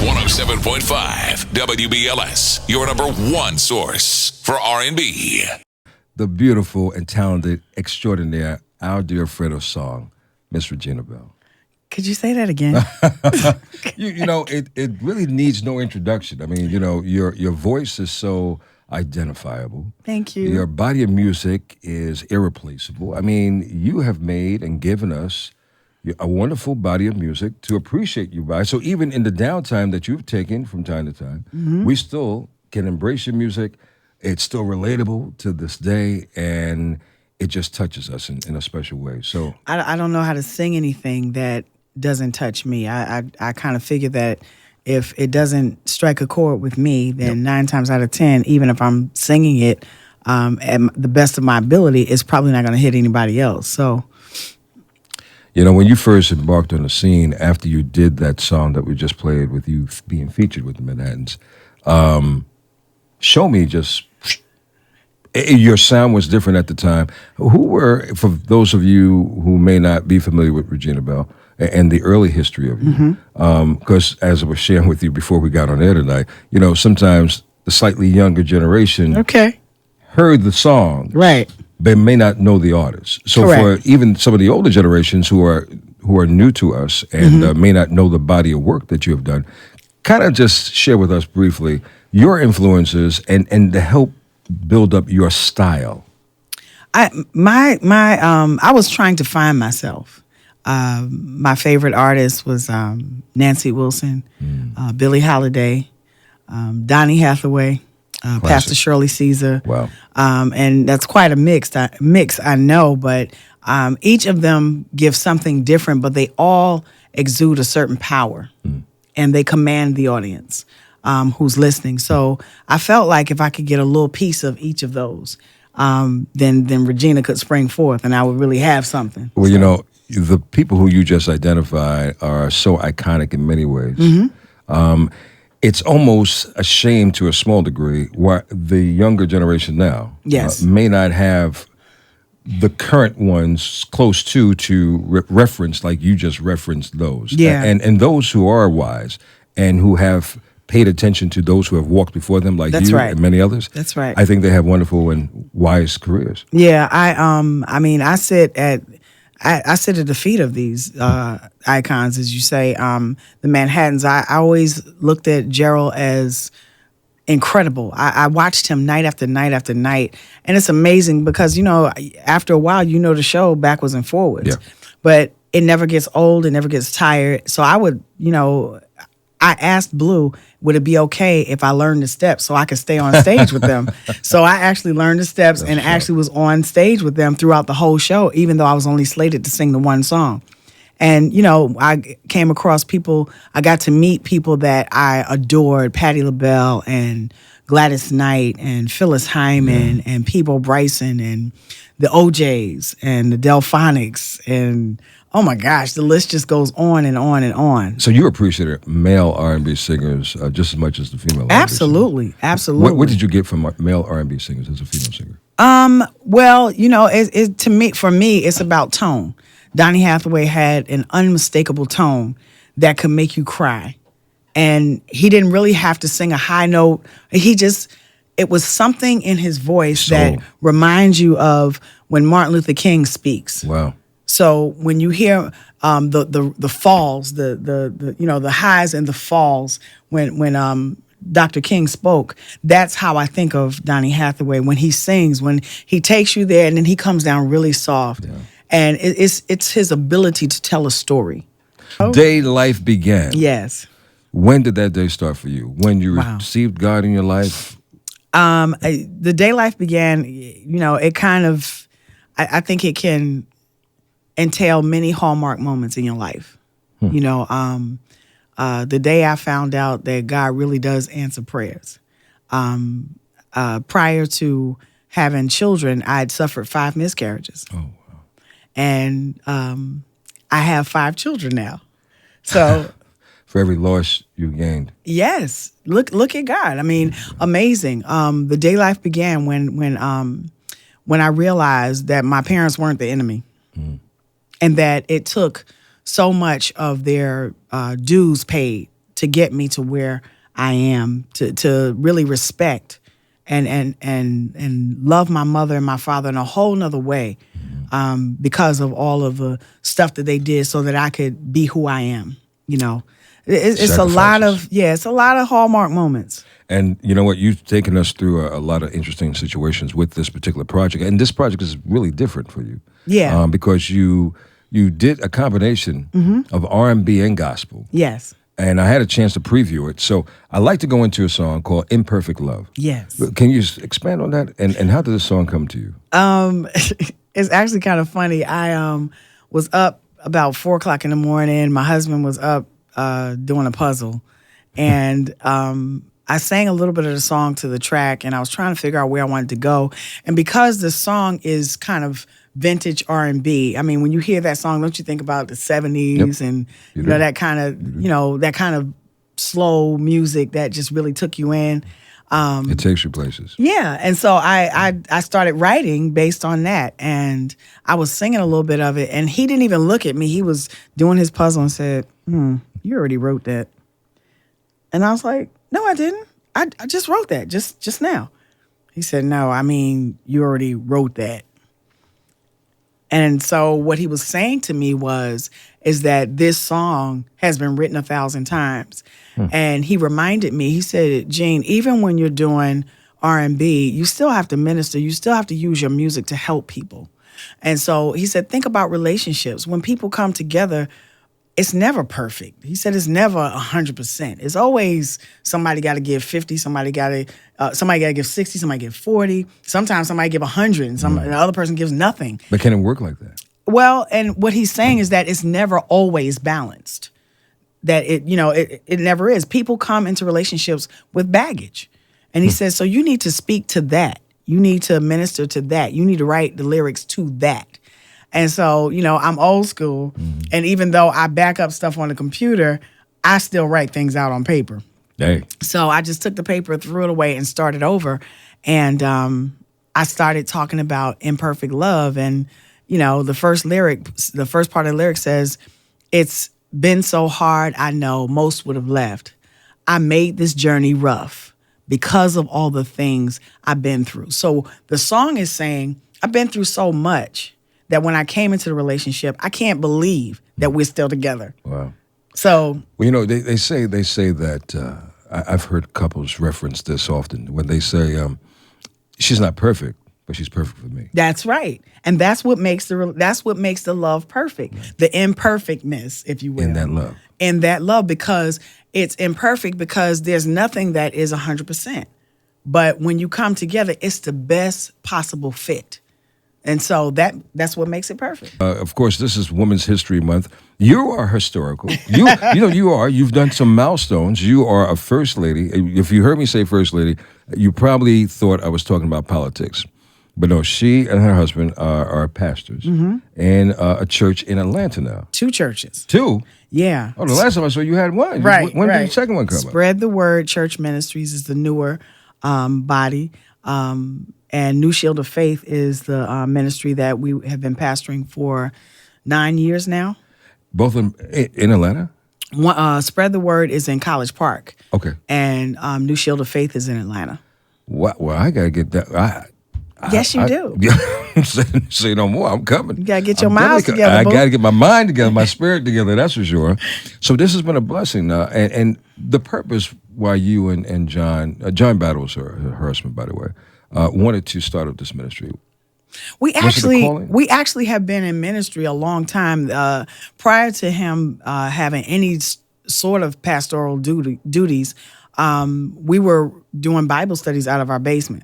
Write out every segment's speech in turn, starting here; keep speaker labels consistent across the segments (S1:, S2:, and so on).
S1: 107.5 WBLS, your number one source for R&B.
S2: The beautiful and talented extraordinaire, our dear friend of song, Miss Regina Belle.
S3: Could you say that again?
S2: It really needs no introduction. I mean, your voice is so identifiable.
S3: Thank you.
S2: Your body of music is irreplaceable. I mean, you have made and given us a wonderful body of music to appreciate you by. So even in the downtime that you've taken from time to time, we still can embrace your music. It's still relatable to this day, and it just touches us in a special way. So
S3: I don't know how to sing anything that doesn't touch me. I kind of figure that if it doesn't strike a chord with me, then 9 times out of 10, even if I'm singing it at the best of my ability, it's probably not going to hit anybody else. So,
S2: when you first embarked on the scene after you did that song that we just played with you being featured with the Manhattans, show me just your sound was different at the time. Who were, for those of you who may not be familiar with Regina Belle and the early history of you, because as I was sharing with you before we got on air tonight, sometimes the slightly younger generation heard the song,
S3: right,
S2: but may not know the artist. So
S3: Correct.
S2: For even some of the older generations who are new to us and may not know the body of work that you have done, kind of just share with us briefly your influences and to help build up your style.
S3: I was trying to find myself. My favorite artist was Nancy Wilson, Billie Holiday, Donny Hathaway, Pastor Shirley Caesar.
S2: Wow.
S3: And that's quite a mix, I know, but each of them give something different, but they all exude a certain power, and they command the audience who's listening. So I felt like if I could get a little piece of each of those, then Regina could spring forth, and I would really have something.
S2: Well, the people who you just identified are so iconic in many ways. It's almost a shame to a small degree why the younger generation now may not have the current ones close to reference like you just referenced those.
S3: Yeah.
S2: And those who are wise and who have paid attention to those who have walked before them like
S3: That's
S2: you
S3: right.
S2: and many others.
S3: That's right.
S2: I think they have wonderful and wise careers.
S3: Yeah, I sit at the feet of these icons, as you say. The Manhattans. I always looked at Gerald as incredible. I watched him night after night after night, and it's amazing because after a while, the show backwards and forwards.
S2: Yeah.
S3: But it never gets old. It never gets tired. So I would, I asked Blue, would it be okay if I learned the steps so I could stay on stage with them? So I actually learned the steps and actually was on stage with them throughout the whole show, even though I was only slated to sing the one song. And, I came across people, I got to meet people that I adored, Patti LaBelle and Gladys Knight and Phyllis Hyman and Peebo Bryson and the OJs and the Delphonics and oh my gosh, the list just goes on and on and on.
S2: So you appreciate male R&B singers just as much as the female
S3: Absolutely,
S2: R&B singers.
S3: absolutely.
S2: What did you get from male R&B singers as a female singer?
S3: Well, for me, it's about tone. Donny Hathaway had an unmistakable tone that could make you cry. And he didn't really have to sing a high note. It was something in his voice that reminds you of when Martin Luther King speaks.
S2: Wow.
S3: So when you hear the falls, the highs and the falls when Dr. King spoke, that's how I think of Donny Hathaway when he sings, when he takes you there and then he comes down really soft. Yeah. And it's his ability to tell a story.
S2: Day life began.
S3: Yes.
S2: When did that day start for you? When you received God in your life?
S3: The day life began, it kind of, I think it can entail many hallmark moments in your life. The day I found out that God really does answer prayers. Prior to having children, I had suffered 5 miscarriages. Oh, wow. And I have 5 children now. So
S2: for every loss you gained.
S3: Yes. Look at God. I mean, amazing. The day life began when I realized that my parents weren't the enemy. And that it took so much of their dues paid to get me to where I am, to really respect and love my mother and my father in a whole nother way, because of all of the stuff that they did so that I could be who I am. You know, it's a lot of, it's a lot of Hallmark moments.
S2: And you know what? You've taken us through a lot of interesting situations with this particular project. And this project is really different for you.
S3: Yeah.
S2: Because you did a combination of R&B and gospel.
S3: Yes.
S2: And I had a chance to preview it. So I like to go into a song called Imperfect Love.
S3: Yes.
S2: Can you expand on that? And how did this song come to you?
S3: It's actually kind of funny. I was up about 4 o'clock in the morning. My husband was up doing a puzzle. And I sang a little bit of the song to the track, and I was trying to figure out where I wanted to go. And because the song is kind of vintage R&B, I mean, when you hear that song, don't you think about the 70s and you know that kind of slow music that just really took you in.
S2: It takes you places.
S3: Yeah, and so I started writing based on that, and I was singing a little bit of it, and he didn't even look at me. He was doing his puzzle and said, "You already wrote that," and I was like, "No, I didn't. I just wrote that just now." He said, "No, I mean, you already wrote that." And so what he was saying to me is that this song has been written 1,000 times. And he reminded me, he said, "Gene, even when you're doing R&B, you still have to minister. You still have to use your music to help people." And so he said, think about relationships. When people come together, it's never perfect. He said it's never 100%. It's always somebody got to give 50, somebody got to give 60, somebody give 40. Sometimes somebody give 100, and the other person gives nothing.
S2: But can it work like that?
S3: Well, and what he's saying is that it's never always balanced. That it never is. People come into relationships with baggage, and he says, so you need to speak to that. You need to minister to that. You need to write the lyrics to that. And so, I'm old school. And even though I back up stuff on the computer, I still write things out on paper.
S2: Hey.
S3: So I just took the paper, threw it away, and started over. And I started talking about imperfect love. And, the first part of the lyric says, "It's been so hard, I know most would have left. I made this journey rough because of all the things I've been through." So the song is saying, I've been through so much that when I came into the relationship, I can't believe that we're still together.
S2: Wow.
S3: So,
S2: well, they say that I've heard couples reference this often when they say she's not perfect, but she's perfect for me.
S3: That's right, and that's what makes the love perfect. The imperfectness, if you will, in that love, because it's imperfect because there's nothing that is 100%. But when you come together, it's the best possible fit. And so that's what makes it perfect.
S2: Of course, this is Women's History Month. You are historical. You've done some milestones. You are a first lady. If you heard me say first lady, you probably thought I was talking about politics. But no, she and her husband are pastors in a church in Atlanta now.
S3: 2 churches.
S2: 2?
S3: Yeah.
S2: Oh, the last time I saw you had one.
S3: Right.
S2: When did the second one come up?
S3: Spread the Word Church Ministries is the newer body. And New Shield of Faith is the ministry that we have been pastoring for 9 years now.
S2: Both in Atlanta?
S3: Spread the Word is in College Park.
S2: Okay.
S3: And New Shield of Faith is in Atlanta.
S2: Well, I got to get that.
S3: Yes, you do.
S2: Say no more. I'm coming.
S3: You got to get your miles together,
S2: I got to get my mind together, my spirit together, that's for sure. So this has been a blessing. And the purpose why you and John Battle was her husband, by the way, wanted to start up this ministry.
S3: We actually have been in ministry a long time. Prior to him having any sort of pastoral duties, we were doing Bible studies out of our basement.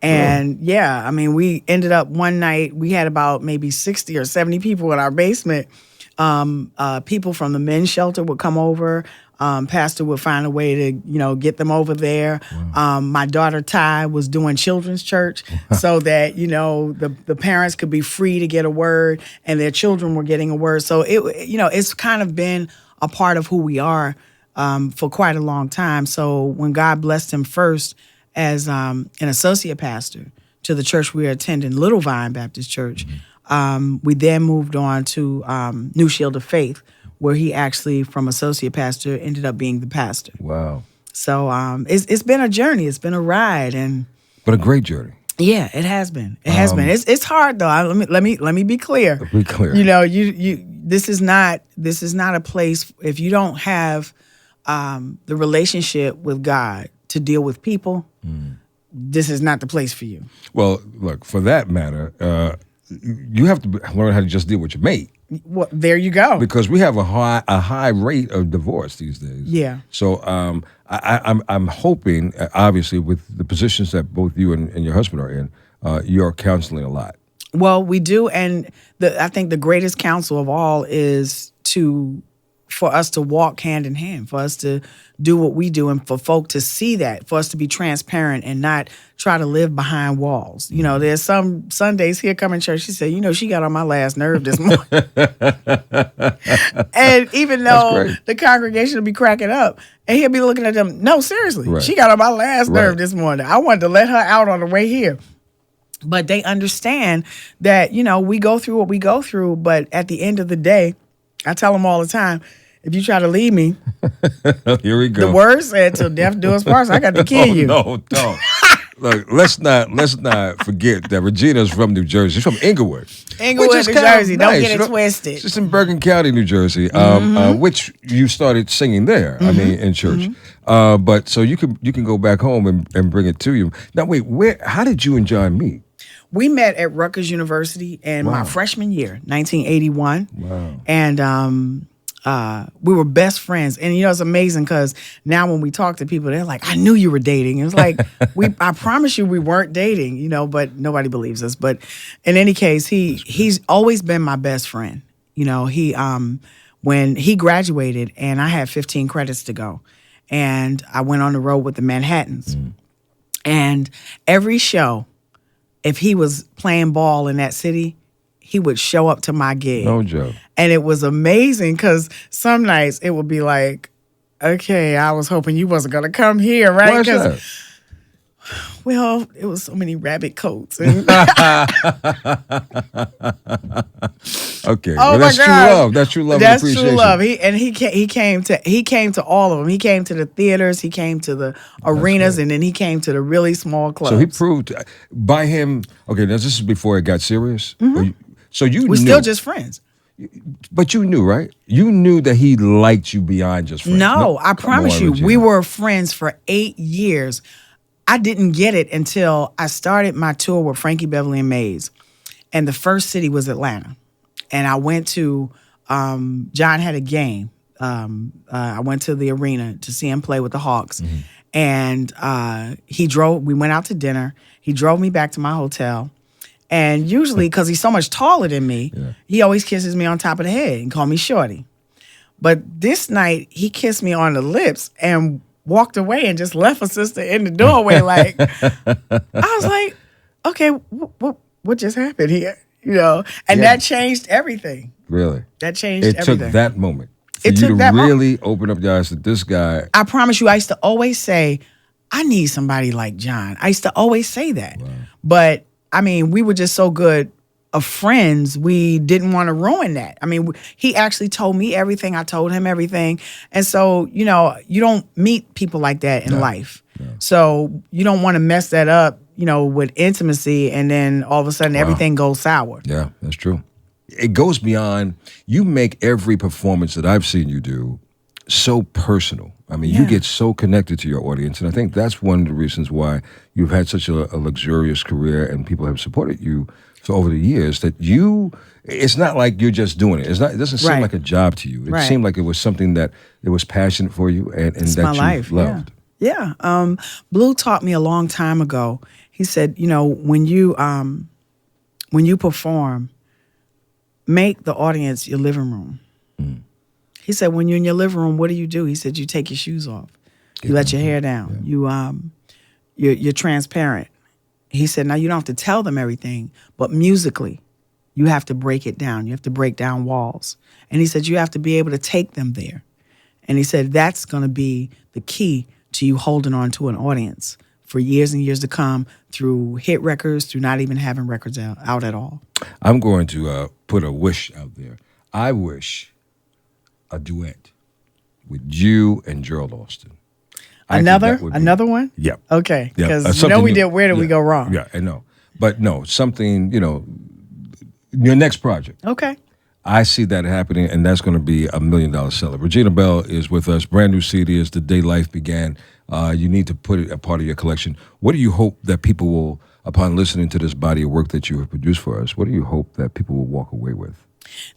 S3: And we ended up one night, we had about maybe 60 or 70 people in our basement. People from the men's shelter would come over. Pastor would find a way to, get them over there. Wow. My daughter Ty was doing children's church so that, the parents could be free to get a word and their children were getting a word. So it's kind of been a part of who we are for quite a long time. So when God blessed him first as an associate pastor to the church we were attending, Little Vine Baptist Church, we then moved on to New Shield of Faith, where he actually, from associate pastor, ended up being the pastor.
S2: Wow.
S3: So it's been a journey. It's been a ride,
S2: But a great journey.
S3: Yeah, it has been. It has been. It's hard though. Let me be clear.
S2: Be clear.
S3: You know, you this is not a place if you don't have the relationship with God to deal with people. This is not the place for you.
S2: Well, look, for that matter, you have to learn how to just deal with your mate.
S3: Well, there you go.
S2: Because we have a high rate of divorce these days.
S3: Yeah.
S2: So I'm hoping, obviously, with the positions that both you and your husband are in, you're counseling a lot.
S3: Well, we do, and I think the greatest counsel of all is for us to walk hand in hand, for us to do what we do, and for folk to see that, for us to be transparent and not try to live behind walls. You know, there's some Sundays he'll come in church, she said, you know, she got on my last nerve this morning. And even though the congregation will be cracking up, and he'll be looking at them, no, seriously, she got on my last nerve this morning. I wanted to let her out on the way here. But they understand that, you know, we go through what we go through, but at the end of the day, I tell them all the time, if you try to leave me,
S2: here we go.
S3: The word said, till death do us part, I got to kill you.
S2: No, don't. Look, let's not forget that Regina's from New Jersey. She's from Inglewood.
S3: Inglewood, New Jersey. Don't get it twisted.
S2: She's in Bergen County, New Jersey, which you started singing there, I mean, in church. But so you can go back home and bring it to you. Now, wait, how did you and John meet?
S3: We met at Rutgers University in my freshman year, 1981.
S2: Wow.
S3: And we were best friends. And, you know, it's amazing because now when we talk to people, they're like, I knew you were dating. It's like, I promise you we weren't dating, you know, but nobody believes us. But in any case, he's always been my best friend. You know, when he graduated and I had 15 credits to go, and I went on the road with the Manhattans. And every show, if he was playing ball in that city, he would show up to my gig.
S2: No joke.
S3: And it was amazing because some nights it would be like, okay, I was hoping you wasn't going to come here, right?
S2: Why is that?
S3: Well, it was so many rabbit coats. And
S2: okay, well, that's true love. That's true love.
S3: That's
S2: and appreciation.
S3: true love. He came to all of them. He came to the theaters. He came to the arenas, and then he came to the really small clubs.
S2: So he proved by him. Okay, now this is before it got serious. So you
S3: we're
S2: knew,
S3: still just friends.
S2: But you knew, right? You knew that he liked you beyond just friends.
S3: No, I promise you,
S2: Regina.
S3: we were friends for 8 years. I didn't get it until I started my tour with Frankie Beverly and Mays. And the first city was Atlanta. And I went to, John had a game. I went to the arena to see him play with the Hawks. And we went out to dinner. He drove me back to my hotel. And usually, because he's so much taller than me, he always kisses me on top of the head and call me Shorty. But this night, he kissed me on the lips and walked away and just left a sister in the doorway. Like, I was like, okay, what just happened here? You know, and that changed everything.
S2: Really?
S3: That changed
S2: It
S3: everything.
S2: took that moment for
S3: It
S2: you
S3: took
S2: to
S3: that
S2: really open up your eyes to this guy.
S3: I promise you, I used to always say, I need somebody like John. I used to always say that. Wow. But, I mean, we were just so good of friends, we didn't want to ruin that. I mean, he actually told me everything. I told him everything. And so, you know, you don't meet people like that in life. No. So you don't want to mess that up, you know, with intimacy, and then all of a sudden everything goes sour.
S2: Yeah, that's true. It goes beyond, you make every performance that I've seen you do so personal. I mean, you get so connected to your audience, and I think that's one of the reasons why you've had such a luxurious career and people have supported you for over the years, that it's not like you're just doing it. It doesn't seem like a job to you. It seemed like it was something that it was passionate for you and that you loved.
S3: Yeah. Blue taught me a long time ago. He said, you know, when you perform, make the audience your living room. He said, when you're in your living room, what do? He said, you take your shoes off. You let your hair down. Yeah. You're transparent. He said, now you don't have to tell them everything, but musically, you have to break it down. You have to break down walls. And he said, you have to be able to take them there. And he said, that's going to be the key to you holding on to an audience for years and years to come, through hit records, through not even having records out at all.
S2: I'm going to put a wish out there. I wish a duet with you and Gerald Austin.
S3: Another one?
S2: Yeah.
S3: Okay.
S2: Yeah.
S3: Because we did Where Did We Go Wrong?
S2: Yeah, I know. But no, something, your next project.
S3: Okay.
S2: I see that happening, and that's going to be $1 million seller. Regina Belle is with us. Brand new CD is The Day Life Began. You need to put it a part of your collection. What do you hope that people will, upon listening to this body of work that you have produced for us, what do you hope that people will walk away with?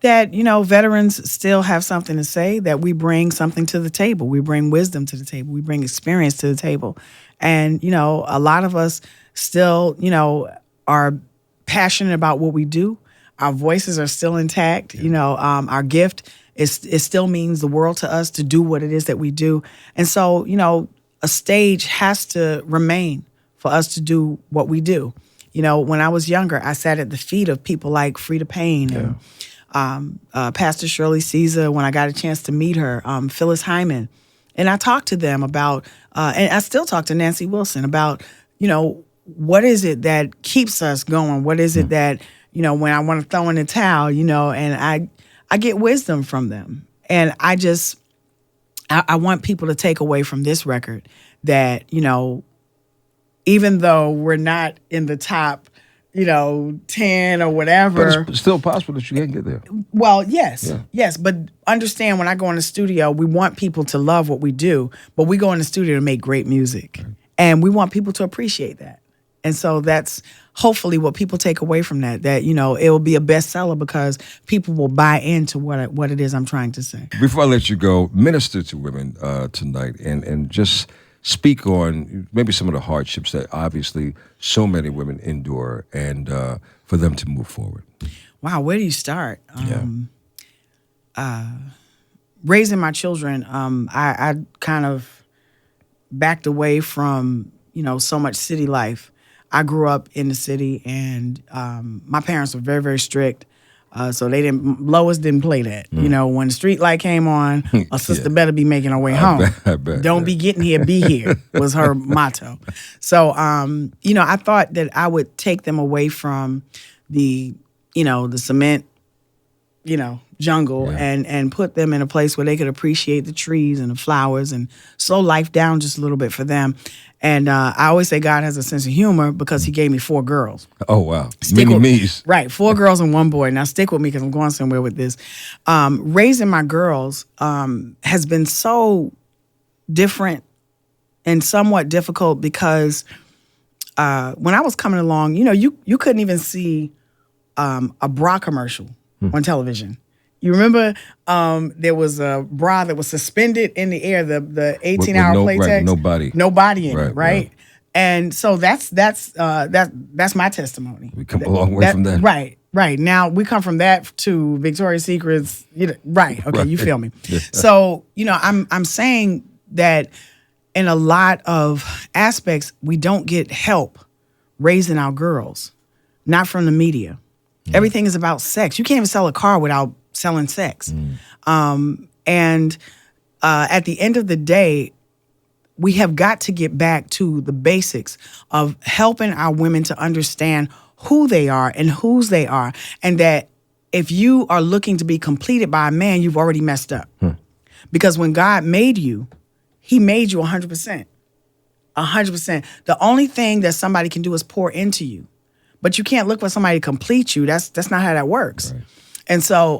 S3: That, veterans still have something to say, that we bring something to the table. We bring wisdom to the table. We bring experience to the table. And, a lot of us still, are passionate about what we do. Our voices are still intact. Our gift it still means the world to us to do what it is that we do. And so, a stage has to remain for us to do what we do. When I was younger, I sat at the feet of people like Freda Payne and Pastor Shirley Caesar when I got a chance to meet her, Phyllis Hyman. And I talked to them about, and I still talk to Nancy Wilson about, what is it that keeps us going? What is it that, when I want to throw in the towel, and I get wisdom from them. And I want people to take away from this record that, even though we're not in the top, 10 or whatever.
S2: But it's still possible that you can get there.
S3: Well, yes. But understand, when I go in the studio, we want people to love what we do, but we go in the studio to make great music. Right. And we want people to appreciate that. And so that's hopefully what people take away from that it will be a bestseller because people will buy into what it is I'm trying to say.
S2: Before I let you go, minister to women tonight and just speak on maybe some of the hardships that obviously so many women endure and for them to move forward.
S3: Wow, where do you start? Raising my children, I kind of backed away from, so much city life. I grew up in the city, and my parents were very, very strict. So Lois didn't play that. When the street light came on, a sister better be making her way home.
S2: I bet.
S3: Don't be getting here, be here was her motto. So, I thought that I would take them away from the cement, jungle and put them in a place where they could appreciate the trees and the flowers and slow life down just a little bit for them. And I always say God has a sense of humor because he gave me 4 girls.
S2: Oh, wow. Mini-me's.
S3: Right, 4 girls and 1 boy. Now stick with me because I'm going somewhere with this. Raising my girls has been so different and somewhat difficult because when I was coming along, you couldn't even see a bra commercial on television. You remember there was a bra that was suspended in the air, the 18-hour playtex.
S2: Right,
S3: no body in it, right? And so that's my testimony.
S2: We come a long way from that.
S3: Right. Now we come from that to Victoria's Secrets. Right. Okay,
S2: Right.
S3: You feel me. Yeah. So I'm saying that in a lot of aspects we don't get help raising our girls, not from the media. Everything is about sex. You can't even sell a car without selling sex. And at the end of the day, we have got to get back to the basics of helping our women to understand who they are and whose they are. And that if you are looking to be completed by a man, you've already messed up. Because when God made you, he made you 100%. 100%. The only thing that somebody can do is pour into you. But you can't look for somebody to complete you. That's not how that works. Right. And so,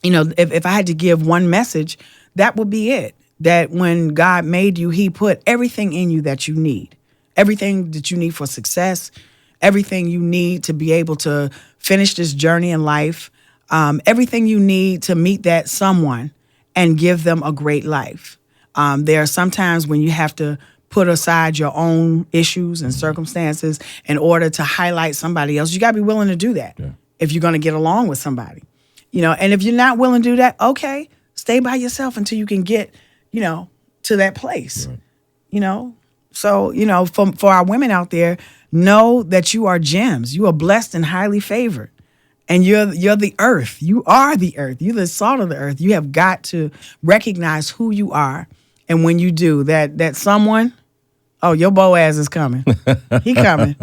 S3: if I had to give one message, that would be it. That when God made you, he put everything in you that you need. Everything that you need for success, everything you need to be able to finish this journey in life, everything you need to meet that someone and give them a great life. There are some times when you have to put aside your own issues and circumstances in order to highlight somebody else. You got to be willing to do that if you're going to get along with somebody. And if you're not willing to do that, okay, stay by yourself until you can get, to that place. Right. So, for our women out there, know that you are gems. You are blessed and highly favored. And you're the earth. You are the earth. You're the salt of the earth. You have got to recognize who you are. And when you do, that someone, your Boaz is coming. He coming.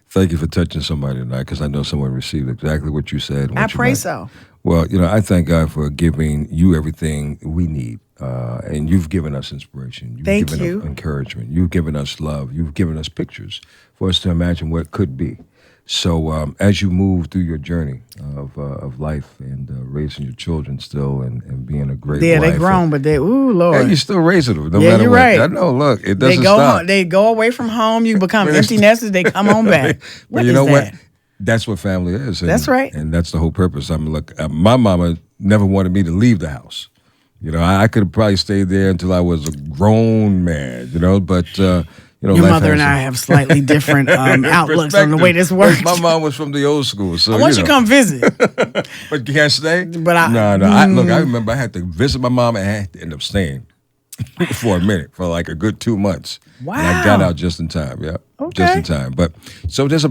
S2: Thank you for touching somebody tonight, because I know someone received exactly what you said.
S3: I pray so.
S2: Well, I thank God for giving you everything we need. And you've given us inspiration. You've
S3: Thank
S2: given
S3: you.
S2: us encouragement. You've given us love. You've given us pictures for us to imagine what could be. So as you move through your journey of life and raising your children still and being a great
S3: Yeah,
S2: wife.
S3: they grown, but Lord.
S2: Yeah, you're still raising them, no
S3: Yeah,
S2: matter
S3: you're
S2: what.
S3: right.
S2: I know, look, it
S3: They
S2: doesn't
S3: go
S2: stop.
S3: home, they go away from home. You become
S2: But
S3: empty nesters. They come on back.
S2: But
S3: What
S2: you
S3: is
S2: know
S3: that?
S2: what? That's what family is. And,
S3: That's right.
S2: And that's the whole purpose. My mama never wanted me to leave the house. I could have probably stayed there until I was a grown man, but,
S3: Your
S2: life
S3: mother and
S2: has
S3: I have slightly different outlooks on the way this
S2: perspective.
S3: works.
S2: My mom was from the old school. So,
S3: I want you to come visit.
S2: But you can't stay?
S3: But
S2: No. I remember I had to visit my mom and I had to end up staying for a minute, for like a good 2 months.
S3: Wow.
S2: And I got out just in time, yeah.
S3: Okay.
S2: Just in time. But so there's a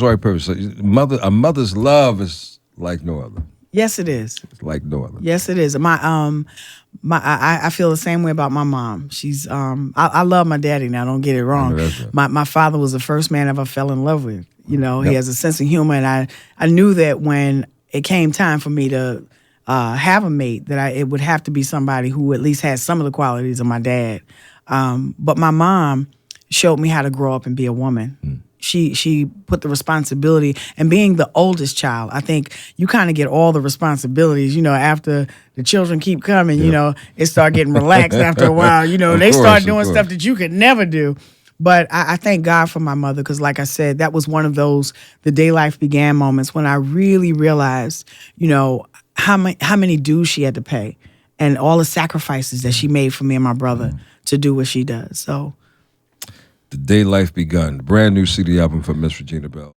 S2: right purpose. A mother's love is like no other.
S3: Yes, it is.
S2: It's like no other.
S3: Yes, it is. I feel the same way about my mom. She's I love my daddy now, don't get it wrong.
S2: that's right.
S3: My father was the first man I ever fell in love with. He
S2: Yep.
S3: has a sense of humor, and I knew that when it came time for me to have a mate, that it would have to be somebody who at least had some of the qualities of my dad. But my mom showed me how to grow up and be a woman. She put the responsibility, and being the oldest child, I think you kind of get all the responsibilities, after the children keep coming, it start getting relaxed after a while, they start doing stuff that you could never do. But I thank God for my mother, because like I said, that was one of those, the day life began moments when I really realized, how many dues she had to pay and all the sacrifices that she made for me and my brother to do what she does. So
S2: The Day Life Begun, brand new CD album from Miss Regina Belle.